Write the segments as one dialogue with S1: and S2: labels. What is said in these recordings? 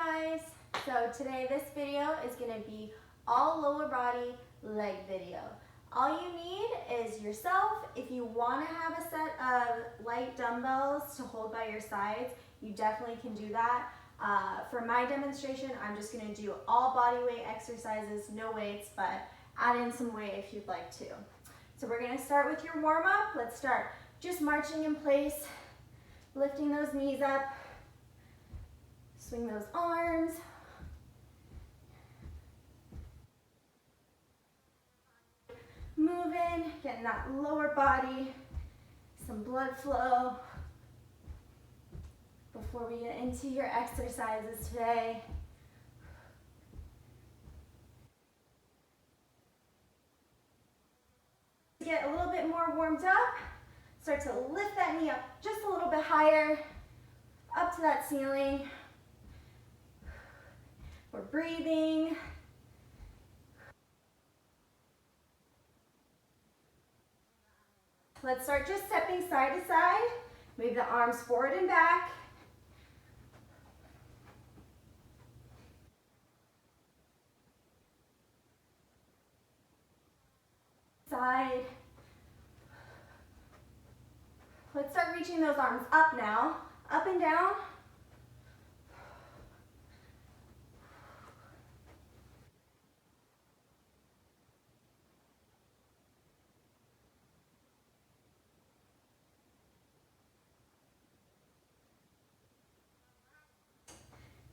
S1: guys, so today this video is going to be all lower body leg video. All you need is yourself. If you want to have a set of light dumbbells to hold by your sides, you definitely can do that. For my demonstration, I'm just going to do all body weight exercises, no weights, but add in some weight if you'd like to. So we're going to start with your warm up. Let's start just marching in place, lifting those knees up. Swing those arms. Moving, getting that lower body, some blood flow before we get into your exercises today. To get a little bit more warmed up, start to lift that knee up just a little bit higher, up to that ceiling. We're breathing. Let's start just stepping side to side. Move the arms forward and back. Side. Let's start reaching those arms up now. Up and down.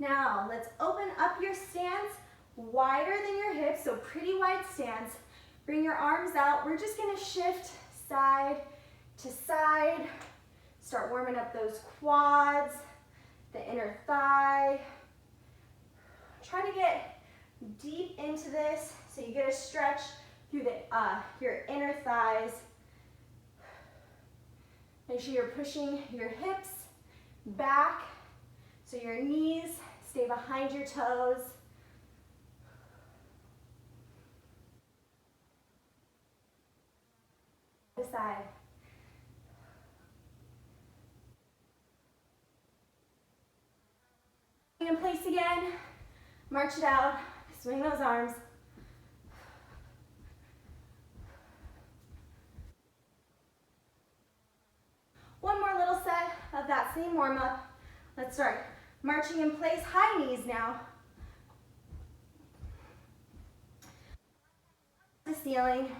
S1: Now, let's open up your stance wider than your hips, so pretty wide stance. Bring your arms out. We're just gonna shift side to side. Start warming up those quads, the inner thigh. Try to get deep into this so you get a stretch through your inner thighs. Make sure you're pushing your hips back so your knees stay behind your toes. The side. In place again. March it out. Swing those arms. One more little set of that same warm up. Let's start marching in place, high knees now. The ceiling.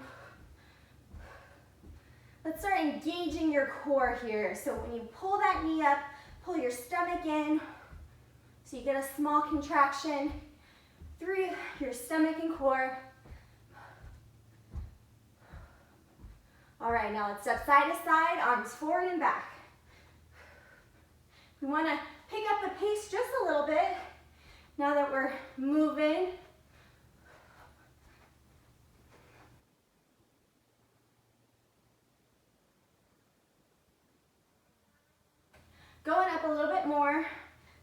S1: Let's start engaging your core here. So when you pull that knee up, pull your stomach in. So you get a small contraction through your stomach and core. All right, now let's step side to side, arms forward and back. We want to pick up the pace just a little bit now that we're moving. Going up a little bit more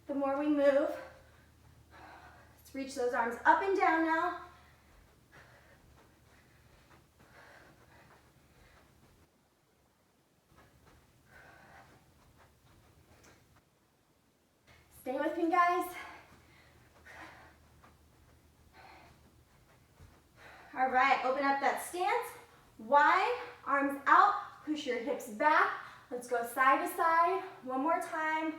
S1: the more we move. Let's reach those arms up and down now. Stay with me, guys. All right, open up that stance. Wide, arms out, push your hips back. Let's go side to side. One more time.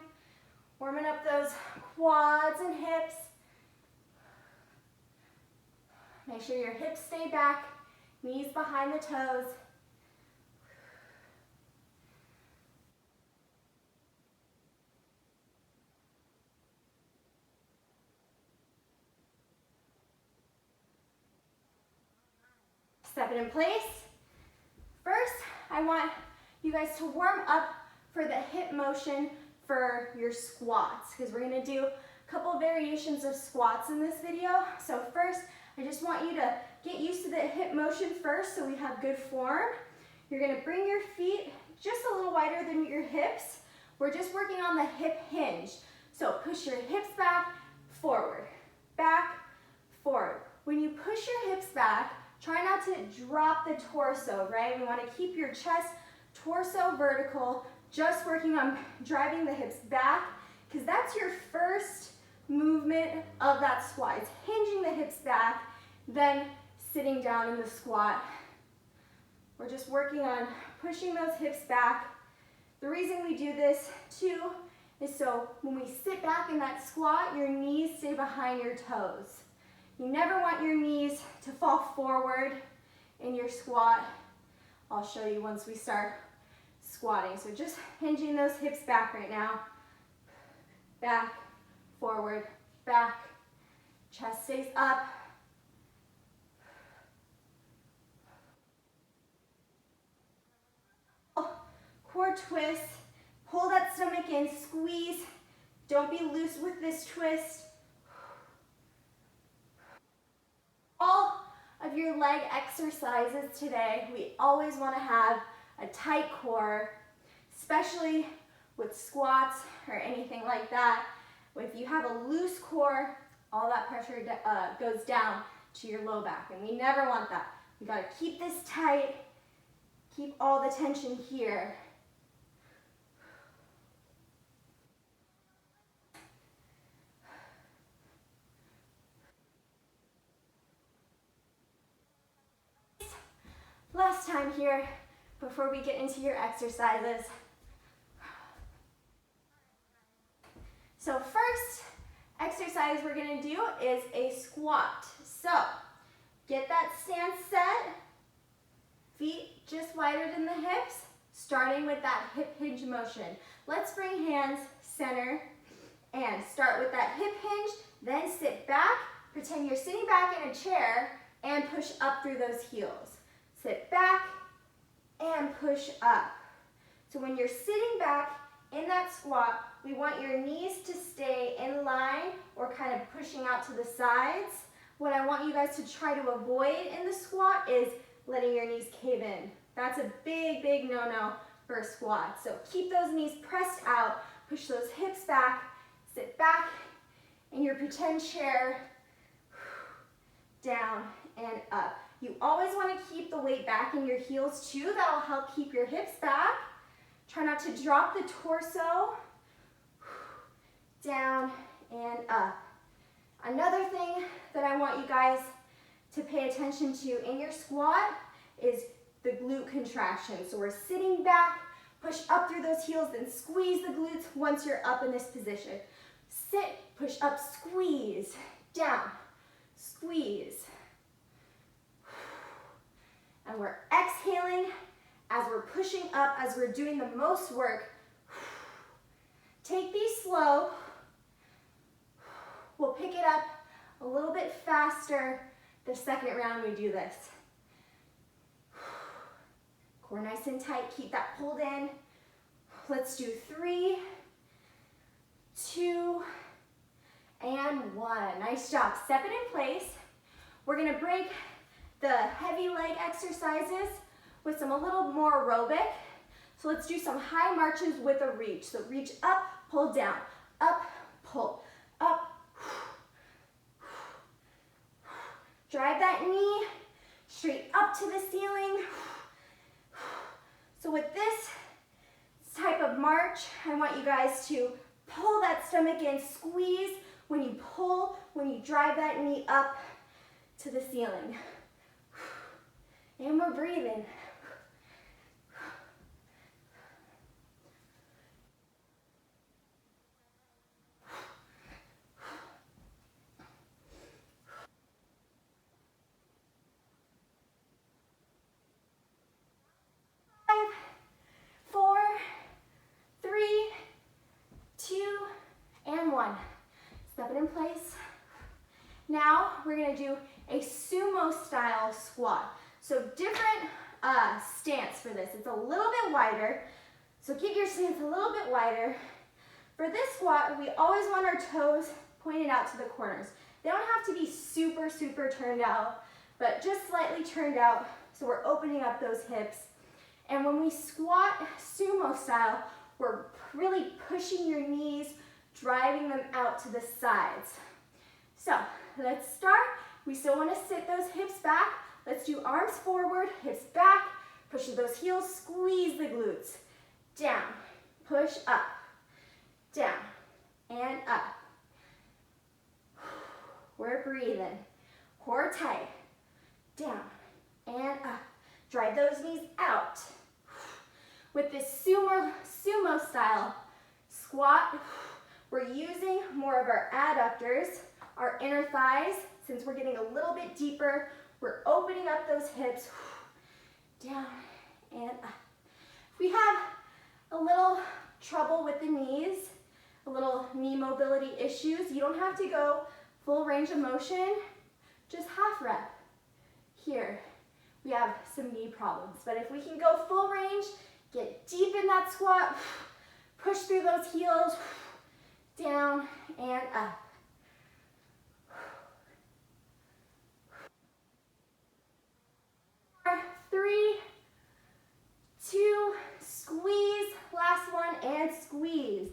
S1: Warming up those quads and hips. Make sure your hips stay back, knees behind the toes. Step it in place. First, I want you guys to warm up for the hip motion for your squats, because we're gonna do a couple variations of squats in this video. So first, I just want you to get used to the hip motion first so we have good form. You're gonna bring your feet just a little wider than your hips. We're just working on the hip hinge. So push your hips back, forward, forward. When you push your hips back, try not to drop the torso, right? We want to keep your chest, torso vertical, just working on driving the hips back, because that's your first movement movement of that squat. It's hinging the hips back, then sitting down in the squat. We're just working on pushing those hips back. The reason we do this too is so when we sit back in that squat, your knees stay behind your toes. You never want your knees to fall forward in your squat. I'll show you once we start squatting. So just hinging those hips back right now. Back, forward, back. Chest stays up. Core twist. Pull that stomach in, squeeze. Don't be loose with this twist. All of your leg exercises today, we always want to have a tight core, especially with squats or anything like that. If you have a loose core, all that pressure goes down to your low back, and we never want that. We got to keep this tight, keep all the tension here. Last time here before we get into your exercises. So first exercise we're going to do is a squat. So get that stance set, feet just wider than the hips, starting with that hip hinge motion. Let's bring hands center and start with that hip hinge, then sit back, pretend you're sitting back in a chair and push up through those heels. Sit back and push up. So when you're sitting back in that squat, we want your knees to stay in line or kind of pushing out to the sides. What I want you guys to try to avoid in the squat is letting your knees cave in. That's a big, big no-no for a squat. So keep those knees pressed out, push those hips back, sit back in your pretend chair, down and up. You always want to keep the weight back in your heels too. That'll help keep your hips back. Try not to drop the torso. Down and up. Another thing that I want you guys to pay attention to in your squat is the glute contraction. So we're sitting back, push up through those heels, then squeeze the glutes once you're up in this position. Sit, push up, squeeze, down, squeeze. And we're exhaling as we're pushing up, as we're doing the most work. Take these slow. We'll pick it up a little bit faster the second round we do this. Core nice and tight, keep that pulled in. Let's do 3, 2, and 1. Nice job. Step it in place. We're gonna break the heavy leg exercises with some a little more aerobic. So let's do some high marches with a reach. So reach up, pull down, up, pull, up. Drive that knee straight up to the ceiling. So with this type of march, I want you guys to pull that stomach in, squeeze when you pull, when you drive that knee up to the ceiling. And we're breathing. Step it in place. Now we're going to do a sumo style squat. So different stance for this. It's a little bit wider. So keep your stance a little bit wider. For this squat, we always want our toes pointed out to the corners. They don't have to be super, super turned out, but just slightly turned out so we're opening up those hips. And when we squat sumo style, we're really pushing your knees, driving them out to the sides. So let's start. We still want to sit those hips back. Let's do arms forward, hips back, push those heels, squeeze the glutes. Down, push up, down, and up. We're breathing. Core tight. Down and up. Drive those knees out. With this sumo style squat, we're using more of our adductors, our inner thighs. Since we're getting a little bit deeper, we're opening up those hips. Down and up. If we have a little trouble with the knees, a little knee mobility issues, you don't have to go full range of motion, just half rep. Here, we have some knee problems, but if we can go full range, get deep in that squat, push through those heels, down and up. 3, 2, squeeze, last one, and squeeze.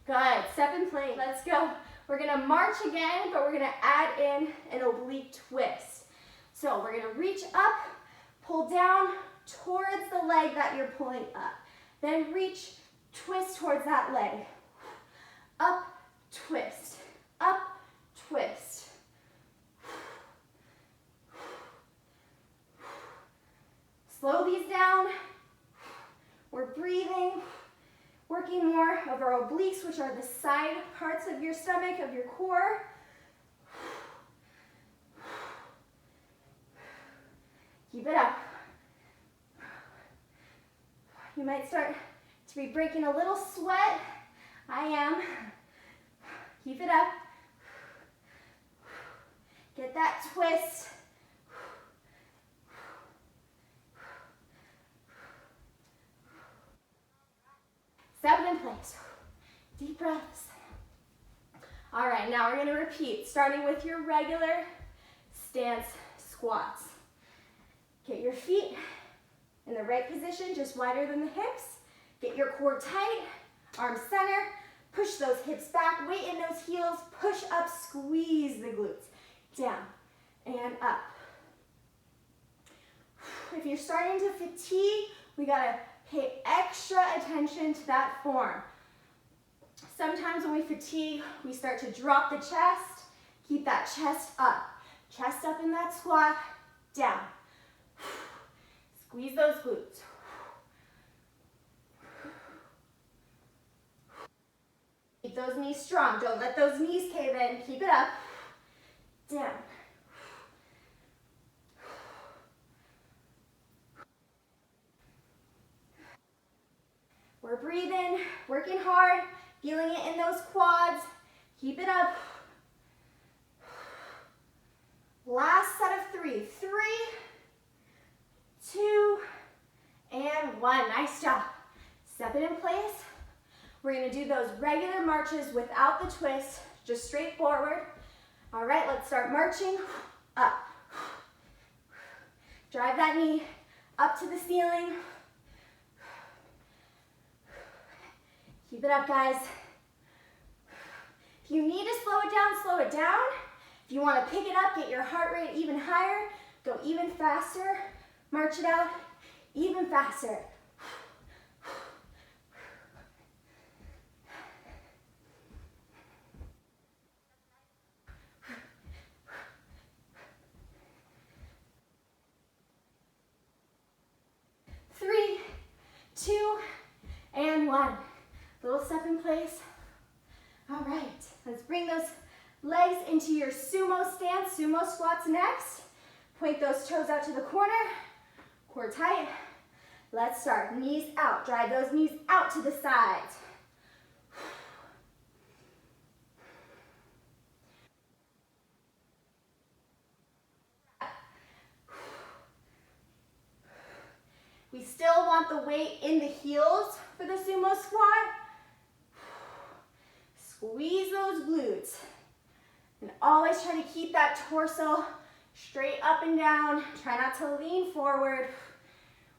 S1: Good, step in place, let's go. We're gonna march again, but we're gonna add in an oblique twist. So we're gonna reach up, pull down towards the leg that you're pulling up. Then reach, twist towards that leg. Up, twist, up, twist. Slow these down. We're breathing, working more of our obliques, which are the side parts of your stomach, of your core. Keep it up. You might start to be breaking a little sweat. I am. Keep it up. Get that twist. Step in place. Deep breaths. All right, now we're gonna repeat, starting with your regular stance squats. Get your feet in the right position, just wider than the hips. Get your core tight, arms center. Push those hips back, weight in those heels. Push up, squeeze the glutes. Down and up. If you're starting to fatigue, we gotta pay extra attention to that form. Sometimes when we fatigue, we start to drop the chest. Keep that chest up. Chest up in that squat, down. Squeeze those glutes. Keep those knees strong. Don't let those knees cave in. Keep it up. Down. We're breathing, working hard, feeling it in those quads. Keep it up. Last set of 3. 3, 2, and 1. Nice job. Step it in place. We're gonna do those regular marches without the twist, just straight forward. All right, let's start marching up. Drive that knee up to the ceiling. Keep it up, guys. If you need to slow it down, slow it down. If you want to pick it up, get your heart rate even higher, go even faster, march it out even faster. Three, 2, and 1. Little step in place. All right, let's bring those legs into your sumo stance, sumo squats next. Point those toes out to the corner, core tight. Let's start, knees out. Drive those knees out to the sides. We still want the weight in the heels for the sumo squat. Squeeze those glutes. And always try to keep that torso straight up and down. Try not to lean forward.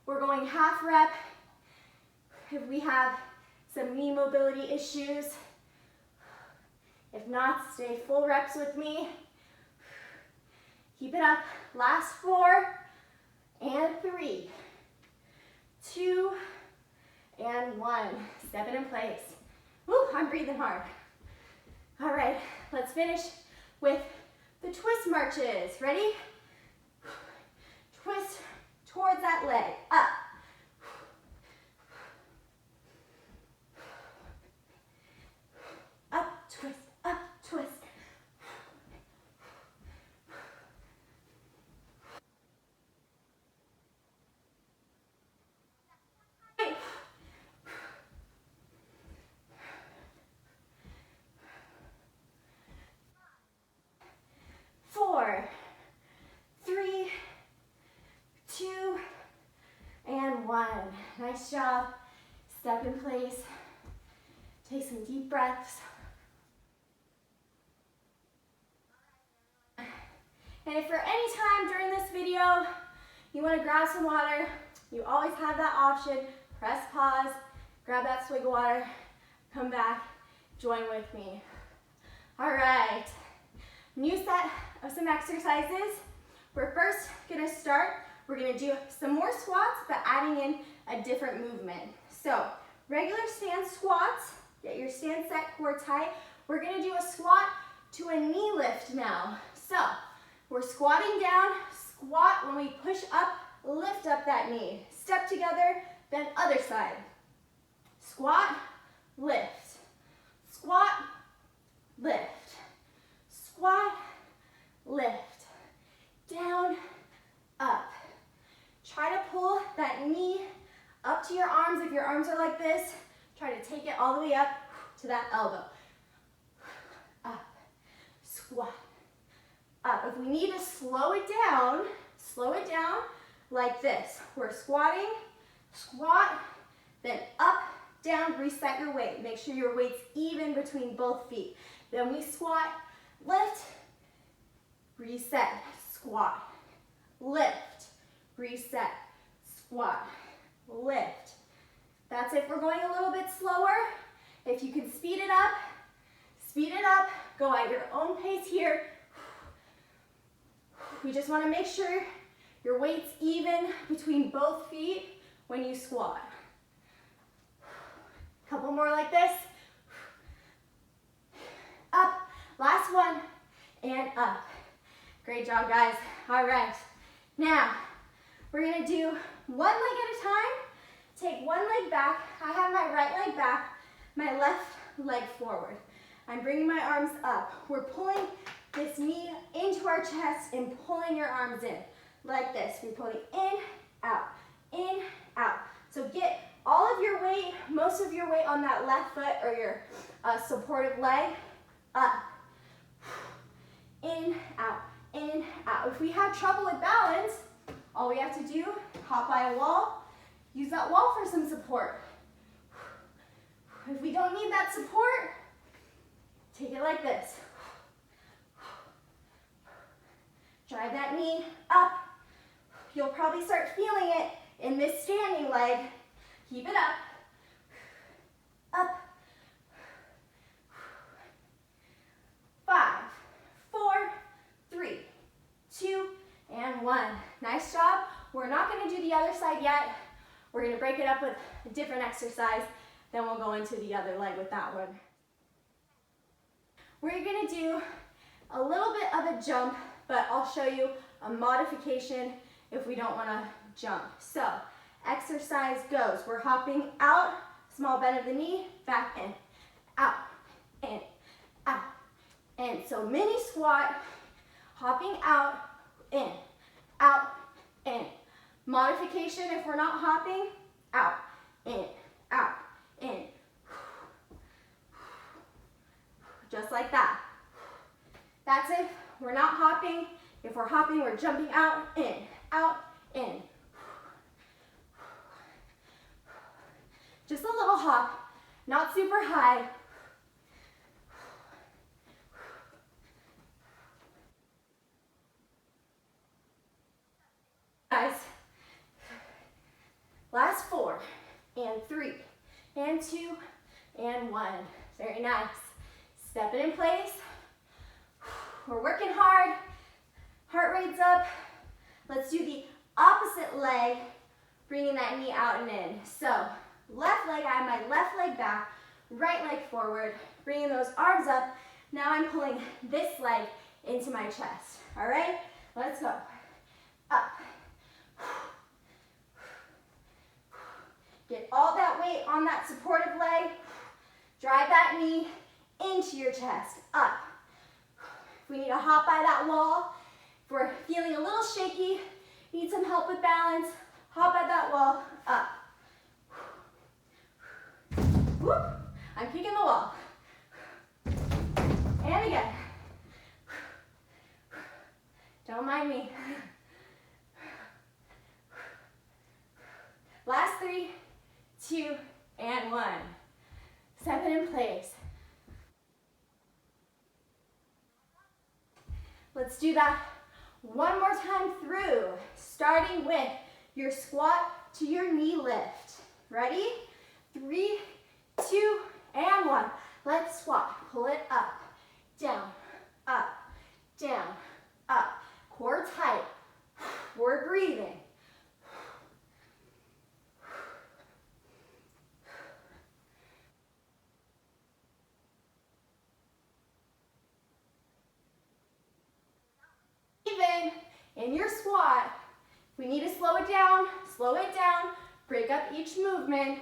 S1: We're going half rep if we have some knee mobility issues. If not, stay full reps with me. Keep it up. Last 4 and 3, 2, and 1. Step it in place. Woo, I'm breathing hard. All right, let's finish with the twist marches. Ready? Twist towards that leg. Up. Up, twist, up, twist. Four, three, two, and one. Nice job. Step in place. Take some deep breaths. And if for any time during this video you want to grab some water, you always have that option. Press pause, grab that swig of water, come back, join with me. All right, new set of some exercises. We're first gonna start, we're gonna do some more squats, but adding in a different movement. So, regular stand squats, get your stand set, core tight. We're gonna do a squat to a knee lift now. So, we're squatting down, squat, when we push up, lift up that knee. Step together, then other side. Squat, lift. Squat, lift. Squat, lift. Down, up. Try to pull that knee up to your arms. If your arms are like this, try to take it all the way up to that elbow. Up, squat, up. If we need to slow it down like this. We're squatting, squat, then up, down, reset your weight. Make sure your weight's even between both feet. Then we squat, lift, reset, squat, lift, reset, squat, lift. That's it. We're going a little bit slower. If you can speed it up, go at your own pace here. We just want to make sure your weight's even between both feet when you squat. Couple more like this. Up, last one, and up. Great job, guys. All right, now we're gonna do one leg at a time. Take one leg back. I have my right leg back, my left leg forward. I'm bringing my arms up. We're pulling this knee into our chest and pulling your arms in, like this. We're pulling in, out. So get all of your weight, most of your weight on that left foot or your supportive leg, up, in, out, in, out. If we have trouble with balance, all we have to do, hop by a wall, use that wall for some support. If we don't need that support, take it like this. Drive that knee up. You'll probably start feeling it in this standing leg. Keep it up. Up. 5, 4, 3, 2, and 1. Nice job. We're not going to do the other side yet. We're going to break it up with a different exercise. Then we'll go into the other leg with that one. We're going to do a little bit of a jump, but I'll show you a modification if we don't want to jump. So, exercise goes. We're hopping out, small bend of the knee, back in, out, in, out, in. So mini squat, hopping out, in, out, in. Modification if we're not hopping, out, in, out, in. Just like that. That's it. We're not hopping. If we're hopping, we're jumping out, in, in. Just a little hop, not super high. Guys, last 4, and 3, and 2, and 1. Very nice. Step it in place. We're working hard. Heart rate's up. Let's do the opposite leg, bringing that knee out and in. So, left leg, I have my left leg back, right leg forward, bringing those arms up. Now I'm pulling this leg into my chest. All right, let's go. Up. Get all that weight on that supportive leg. Drive that knee into your chest. Up. If we need to hop by that wall, if we're feeling a little shaky, need some help with balance, hop by that wall. Up. Whoop. I'm kicking the wall. And again. Don't mind me. Last 3, 2, and 1. Step it in place. Let's do that one more time through, starting with your squat to your knee lift. Ready? 3, 2, and 1. Let's squat. Pull it up, down, up, down, up. Core tight. We're breathing. Even in your squat, if we need to slow it down, break up each movement.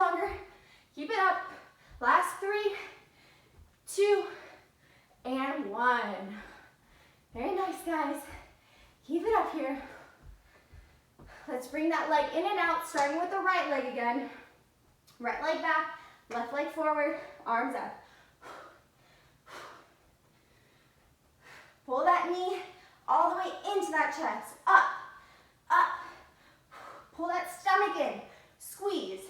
S1: Longer, keep it up. Last 3, 2, and 1. Very nice, guys. Keep it up here. Let's bring that leg in and out, starting with the right leg again. Right leg back, left leg forward, arms up. Pull that knee all the way into that chest. Up, up. Pull that stomach in, squeeze.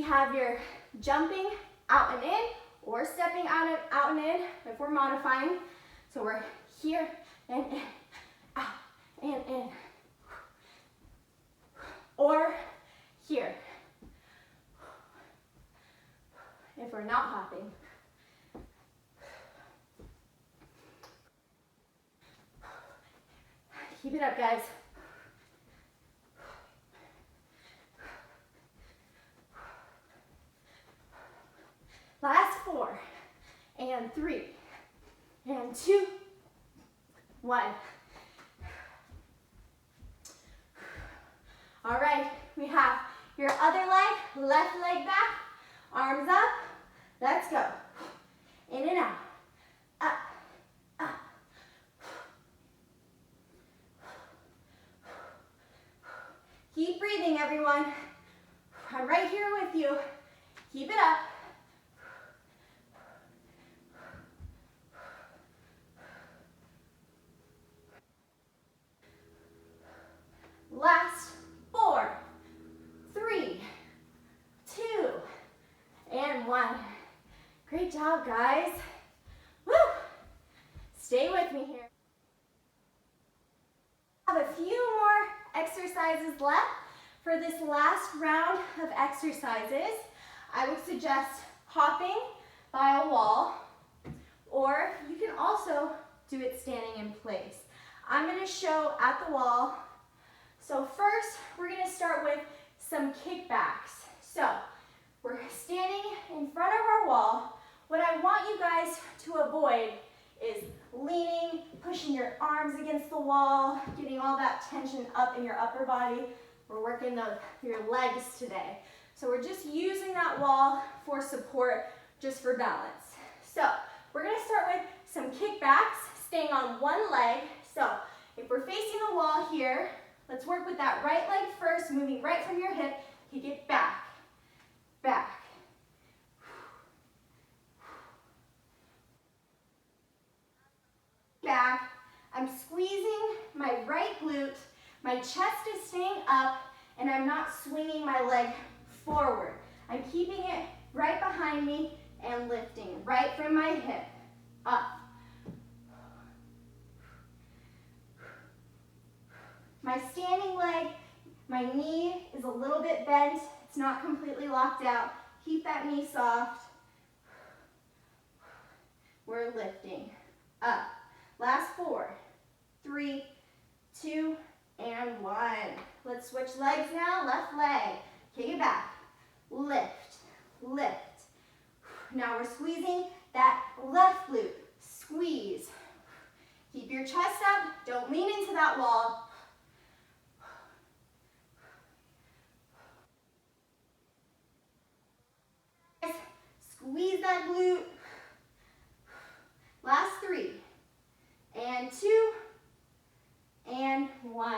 S1: Have your jumping out and in or stepping out and in if we're modifying. So we're here and in, out and in. Or here if we're not hopping. Keep it up, guys. Last 4, and 3, and 2, 1. All right, we have your other leg, left leg back, arms up. Let's go. In and out, up, up. Keep breathing, everyone. I'm right here with you. Keep it up. Last 4, 3, 2, and 1. Great job, guys. Woo! Stay with me here. I have a few more exercises left for this last round of exercises. I would suggest hopping by a wall, or you can also do it standing in place. I'm going to show at the wall. So first, we're going to start with some kickbacks. So we're standing in front of our wall. What I want you guys to avoid is leaning, pushing your arms against the wall, getting all that tension up in your upper body. We're working your legs today. So we're just using that wall for support, just for balance. So we're going to start with some kickbacks, staying on one leg. So if we're facing the wall here, let's work with that right leg first, moving right from your hip. Kick it back, back. Back. I'm squeezing my right glute. My chest is staying up, and I'm not swinging my leg forward. I'm keeping it right behind me and lifting right from my hip, up. My standing leg, my knee is a little bit bent. It's not completely locked out. Keep that knee soft. We're lifting up. Last 4, 3, 2, and 1. Let's switch legs now. Left leg. Kick it back. Lift, lift. Now we're squeezing that left glute. Squeeze. Keep your chest up. Don't lean into that wall. Squeeze that glute. Last 3, and 2, and 1.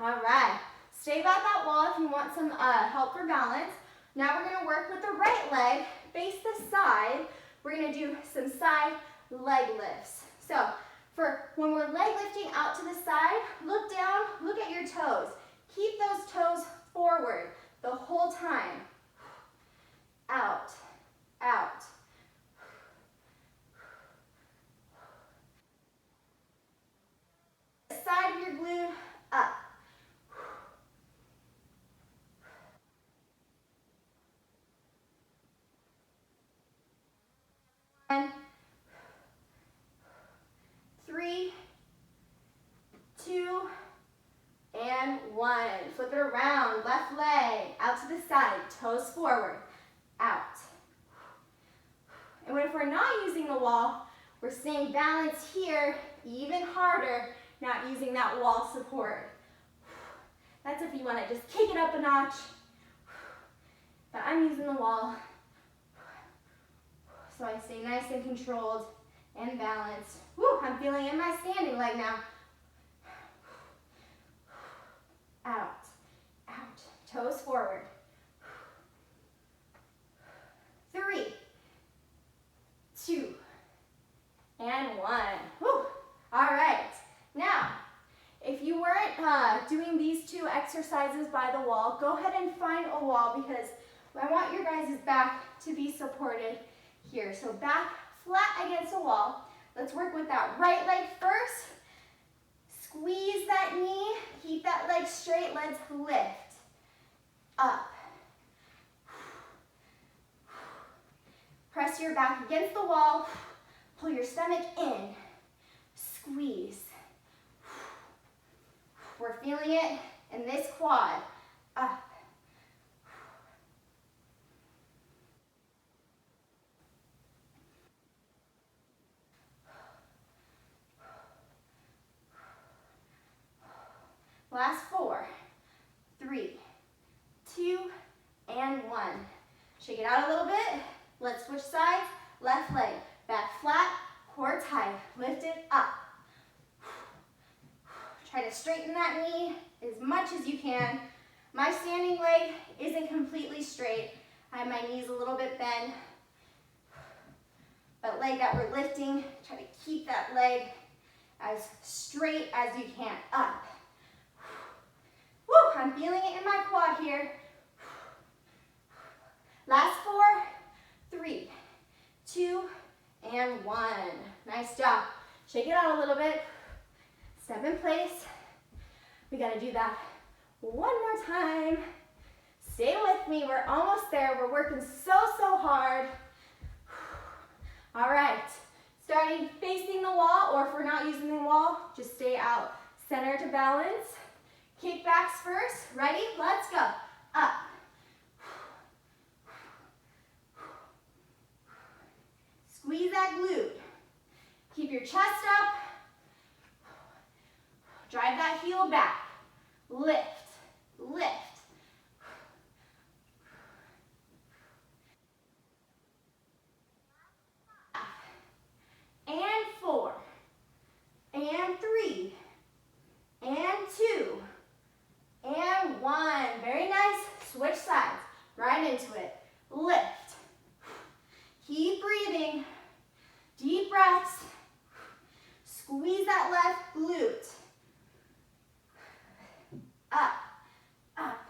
S1: All right. Stay by that wall if you want some help for balance. Now we're going to work with the right leg. Face the side. We're going to do some side leg lifts. So for when we're leg lifting out to the side, look down, look at your toes. Keep those toes forward the whole time. Out, out. Side of your glute, up. 1, 3, 2, and 1. Flip it around, left leg, out to the side, toes forward, out. And if we're not using the wall, we're staying balanced here, even harder, not using that wall support. That's if you want to just kick it up a notch. But I'm using the wall, so I stay nice and controlled and balanced. Woo, I'm feeling it in my standing leg now. Out, out, toes forward. 3, 2, and 1. Woo. All right. Now, if you weren't doing these 2 exercises by the wall, go ahead and find a wall because I want your guys' back to be supported here. So back flat against a wall. Let's work with that right leg first. Squeeze that knee. Keep that leg straight. Let's lift. Up. Press your back against the wall. Pull your stomach in. Squeeze. We're feeling it in this quad. Up. Last 4, 3, 2, and 1. Shake it out a little bit. Let's switch sides. Left leg, back flat, core tight. Lift it up. Try to straighten that knee as much as you can. My standing leg isn't completely straight. I have my knees a little bit bent. But leg that we're lifting, try to keep that leg as straight as you can. Up. Woo, I'm feeling it in my quad here. Last 4, 3, 2, and 1. Nice job. Shake it out a little bit. Step in place. We gotta do that one more time. Stay with me, we're almost there. We're working so hard. All right, starting facing the wall, or if we're not using the wall, just stay out. Center to balance. Kickbacks first. Ready? Let's go. Up. Squeeze that glute. Keep your chest up. Drive that heel back. Lift, lift. And 4, and 3, and 2, and 1. Very nice. Switch sides. Right into it. Lift. Keep breathing. Deep breaths. Squeeze that left glute. Up, up.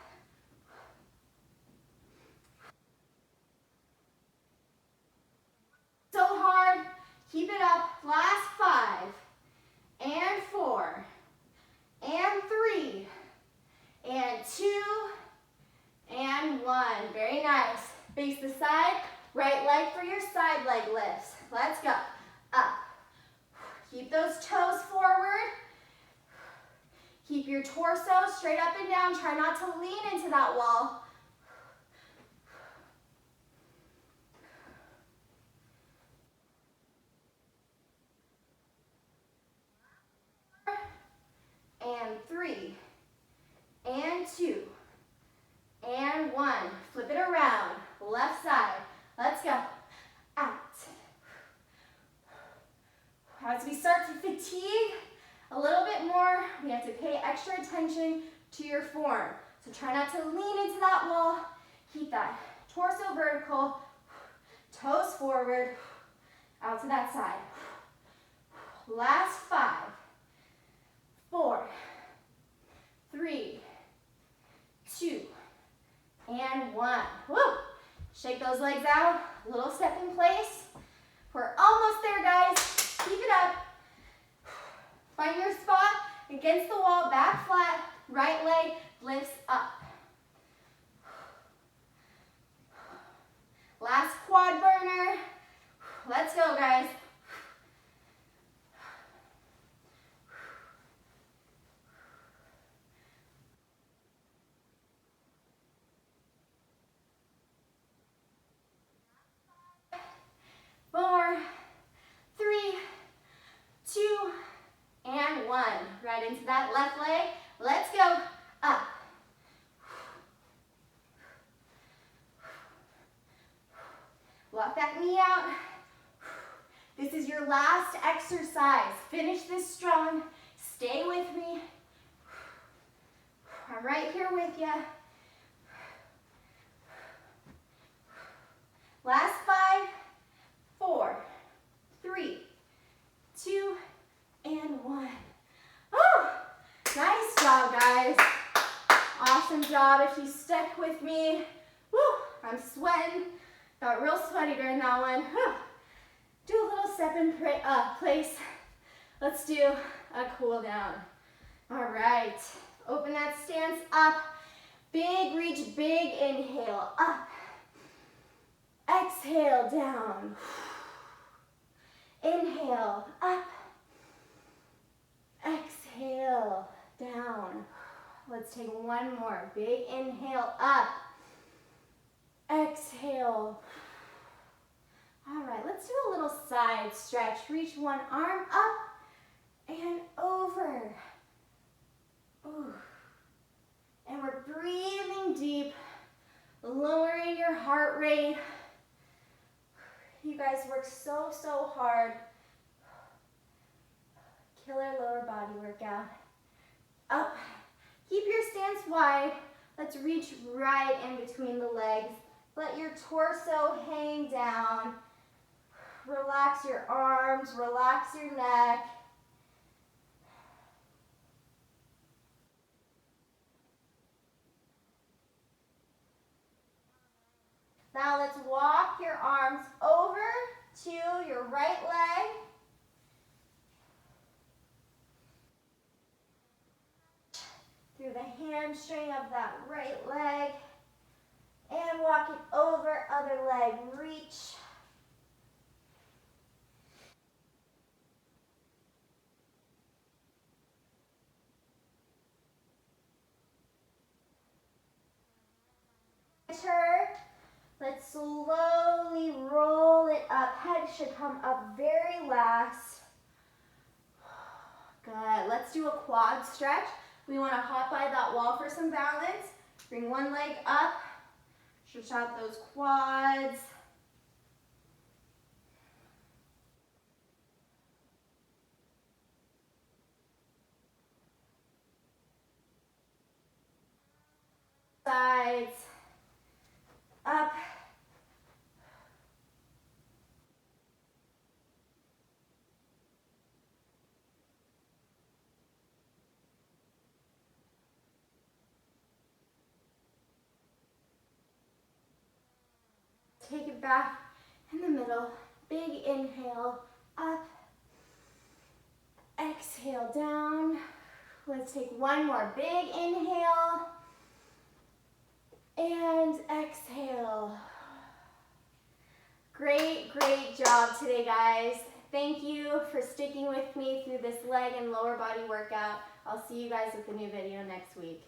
S1: Face the side, right leg for your side leg lifts. Let's go. Up. Keep those toes forward. Keep your torso straight up and down. Try not to lean into that wall. And 3, and 2, and 1. Flip it around, left side. Let's go. Out. As we start to fatigue a little bit more, we have to pay extra attention to your form. So try not to lean into that wall. Keep that torso vertical, toes forward, out to that side. Last 5, 4, 3, 2, and 1. Woo! Shake those legs out. Little step in place. We're almost there, guys. Keep it up. Find your spot against the wall, back flat, right leg lifts up. Last quad burner. Let's go, guys. Four, 3, 2, and 1. Right into that left leg. Let's go. Up. Walk that knee out. This is your last exercise. Finish this strong. Stay with me. I'm right here with you. Last 5, 4, 3, 2, and 1. Oh, nice job, guys. Awesome job if you stuck with me. Woo, I'm sweating. Got real sweaty during that one. Whew. Do a little step in place. Let's do a cool down. All right, open that stance up. Big reach, big inhale, up. Exhale, down. Inhale, up. Exhale, down. Let's take one more. Big inhale, up. Exhale. All right, let's do a little side stretch. Reach one arm up and over. Ooh. And we're breathing deep, lowering your heart rate. You guys work so, so hard. Killer lower body workout. Up. Keep your stance wide. Let's reach right in between the legs. Let your torso hang down. Relax your arms, relax your neck. Now let's walk your arms over to your right leg. Through the hamstring of that right leg. And walk it over, other leg, reach. Let's slowly roll it up. Head should come up very last. Good. Let's do a quad stretch. We want to hop by that wall for some balance. Bring one leg up. Stretch out those quads. Sides. Up. Take it back in the middle. Big inhale, up. Exhale, down. Let's take one more big inhale. And exhale. Great, great job today, guys. Thank you for sticking with me through this leg and lower body workout. I'll see you guys with a new video next week.